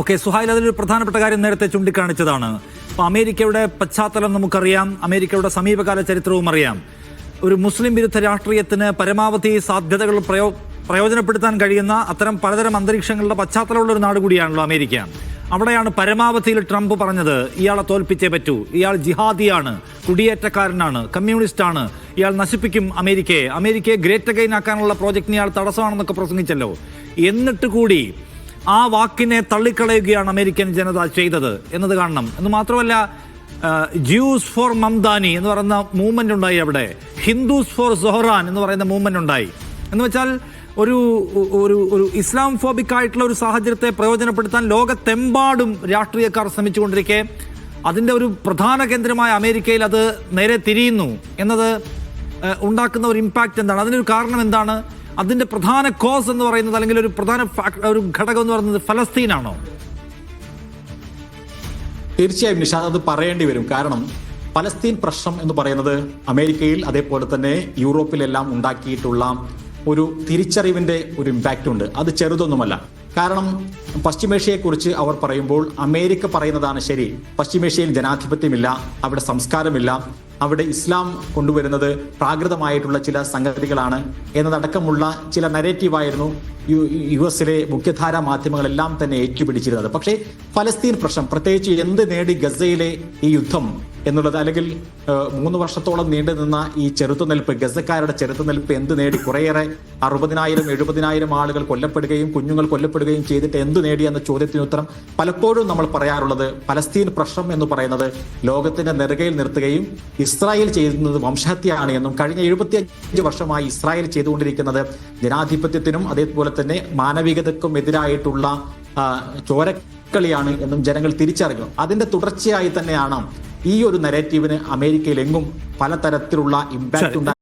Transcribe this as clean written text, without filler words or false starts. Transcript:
Okay, Suhail, അതിലൊരു പ്രധാനപ്പെട്ട കാര്യം നേരത്തെ ചൂണ്ടിക്കാണിച്ചതാണ്. അപ്പോൾ അമേരിക്കയുടെ പശ്ചാത്തലം നമുക്കറിയാം, അമേരിക്കയുടെ സമീപകാല ചരിത്രവും അറിയാം. ഒരു മുസ്ലിം വിരുദ്ധ രാഷ്ട്രീയത്തിന് പരമാവധി സാധ്യതകൾ പ്രയോജനപ്പെടുത്താൻ കഴിയുന്ന അത്തരം പലതരം അന്തരീക്ഷങ്ങളുടെ പശ്ചാത്തലമുള്ള ഒരു നാട് കൂടിയാണല്ലോ അമേരിക്ക. അവിടെയാണ് പരമാവധിയിൽ ട്രംപ് പറഞ്ഞത് ഇയാളെ തോൽപ്പിച്ചേ പറ്റൂ, ഇയാൾ ജിഹാദിയാണ്, കുടിയേറ്റക്കാരനാണ്, കമ്മ്യൂണിസ്റ്റാണ്, ഇയാൾ നശിപ്പിക്കും അമേരിക്കയെ ഗ്രേറ്റ് അഗൈൻ ആക്കാനുള്ള പ്രോജക്റ്റിന് ഇയാൾ തടസ്സമാണെന്നൊക്കെ പ്രസംഗിച്ചല്ലോ. എന്നിട്ട് കൂടി ആ വാക്കിനെ തള്ളിക്കളയുകയാണ് അമേരിക്കൻ ജനത ചെയ്തത് എന്നത് കാണണം. എന്ന് മാത്രമല്ല, ജ്യൂസ് ഫോർ മംദാനി എന്ന് പറയുന്ന മൂവ്മെന്റ് ഉണ്ടായി, അവിടെ ഹിന്ദുസ് ഫോർ സൊഹറാൻ എന്ന് പറയുന്ന മൂവ്മെന്റ് ഉണ്ടായി. എന്ന് വെച്ചാൽ ഒരു ഒരു ഒരു ഇസ്ലാം ഫോബിക് ആയിട്ടുള്ള ഒരു സാഹചര്യത്തെ പ്രയോജനപ്പെടുത്താൻ ലോകത്തെമ്പാടും രാഷ്ട്രീയക്കാർ ശ്രമിച്ചുകൊണ്ടിരിക്കെ അതിൻ്റെ ഒരു പ്രധാന കേന്ദ്രമായ അമേരിക്കയിൽ അത് നേരെ തിരിയുന്നു എന്നത് ഉണ്ടാക്കുന്ന ഒരു ഇമ്പാക്റ്റ് എന്താണ്? അതിനൊരു കാരണം എന്താണ്? അതിൻ്റെ പ്രധാന കോസ് എന്ന് പറയുന്നത്, അല്ലെങ്കിൽ ഒരു പ്രധാന ഒരു ഘടകം എന്ന് പറയുന്നത് ഫലസ്തീനാണോ? തീർച്ചയായും നിഷാദ്, അത് പറയേണ്ടി വരും. കാരണം പലസ്തീൻ പ്രശ്നം എന്ന് പറയുന്നത് അമേരിക്കയിൽ അതേപോലെ തന്നെ യൂറോപ്പിലെല്ലാം ഉണ്ടാക്കിയിട്ടുള്ള ഒരു തിരിച്ചറിവിന്റെ ഒരു ഇമ്പാക്റ്റ് ഉണ്ട്. അത് ചെറുതൊന്നുമല്ല. കാരണം പശ്ചിമേഷ്യയെക്കുറിച്ച് അവർ പറയുമ്പോൾ അമേരിക്ക പറയുന്നതാണ് ശരി, പശ്ചിമേഷ്യയിൽ ജനാധിപത്യമില്ല, അവിടെ സംസ്കാരമില്ല, അവിടെ ഇസ്ലാം കൊണ്ടുവരുന്നത് പ്രാകൃതമായിട്ടുള്ള ചില സംഗതികളാണ് എന്നതടക്കമുള്ള ചില നരേറ്റീവായിരുന്നു US മുഖ്യധാരാ മാധ്യമങ്ങളെല്ലാം തന്നെ ഏറ്റുപിടിച്ചിരുന്നത്. പക്ഷേ ഫലസ്തീൻ പ്രശ്നം, പ്രത്യേകിച്ച് എന്ത് നേടി ഗസയിലെ ഈ യുദ്ധം എന്നുള്ളത്, അല്ലെങ്കിൽ 3 വർഷത്തോളം നീണ്ടു നിന്ന ഈ ചെറുത്തുനിൽപ്പ്, ഗസക്കാരുടെ ചെറുത്തുനിൽപ്പ് എന്ത് നേടി? കുറേയേറെ 60,000-70,000 ആളുകൾ കൊല്ലപ്പെടുകയും കുഞ്ഞുങ്ങൾ കൊല്ലപ്പെടുകയും ചെയ്തിട്ട് എന്ത് നേടി എന്ന ചോദ്യത്തിന് ഉത്തരം പലപ്പോഴും നമ്മൾ പറയാറുള്ളത് ഫലസ്തീൻ പ്രശ്നം എന്ന് പറയുന്നത് ലോകത്തിന്റെ നെറുകയിൽ നിർത്തുകയും ഇസ്രായേൽ ചെയ്യുന്നത് വംശഹത്യയാണ് എന്നും കഴിഞ്ഞ 75 വർഷമായി ഇസ്രായേൽ ചെയ്തുകൊണ്ടിരിക്കുന്നത് ജനാധിപത്യത്തിനും അതേപോലെ തന്നെ മാനവികതയ്ക്കും എതിരായിട്ടുള്ള ചോരക്കളിയാണ് എന്നും ജനങ്ങൾ തിരിച്ചറിഞ്ഞു. അതിന്റെ തുടർച്ചയായി തന്നെയാണ് ഈ ഒരു നരേറ്റീവിന് അമേരിക്കയിൽ എങ്ങും പലതരത്തിലുള്ള ഇമ്പാക്ട് ഉണ്ടായി.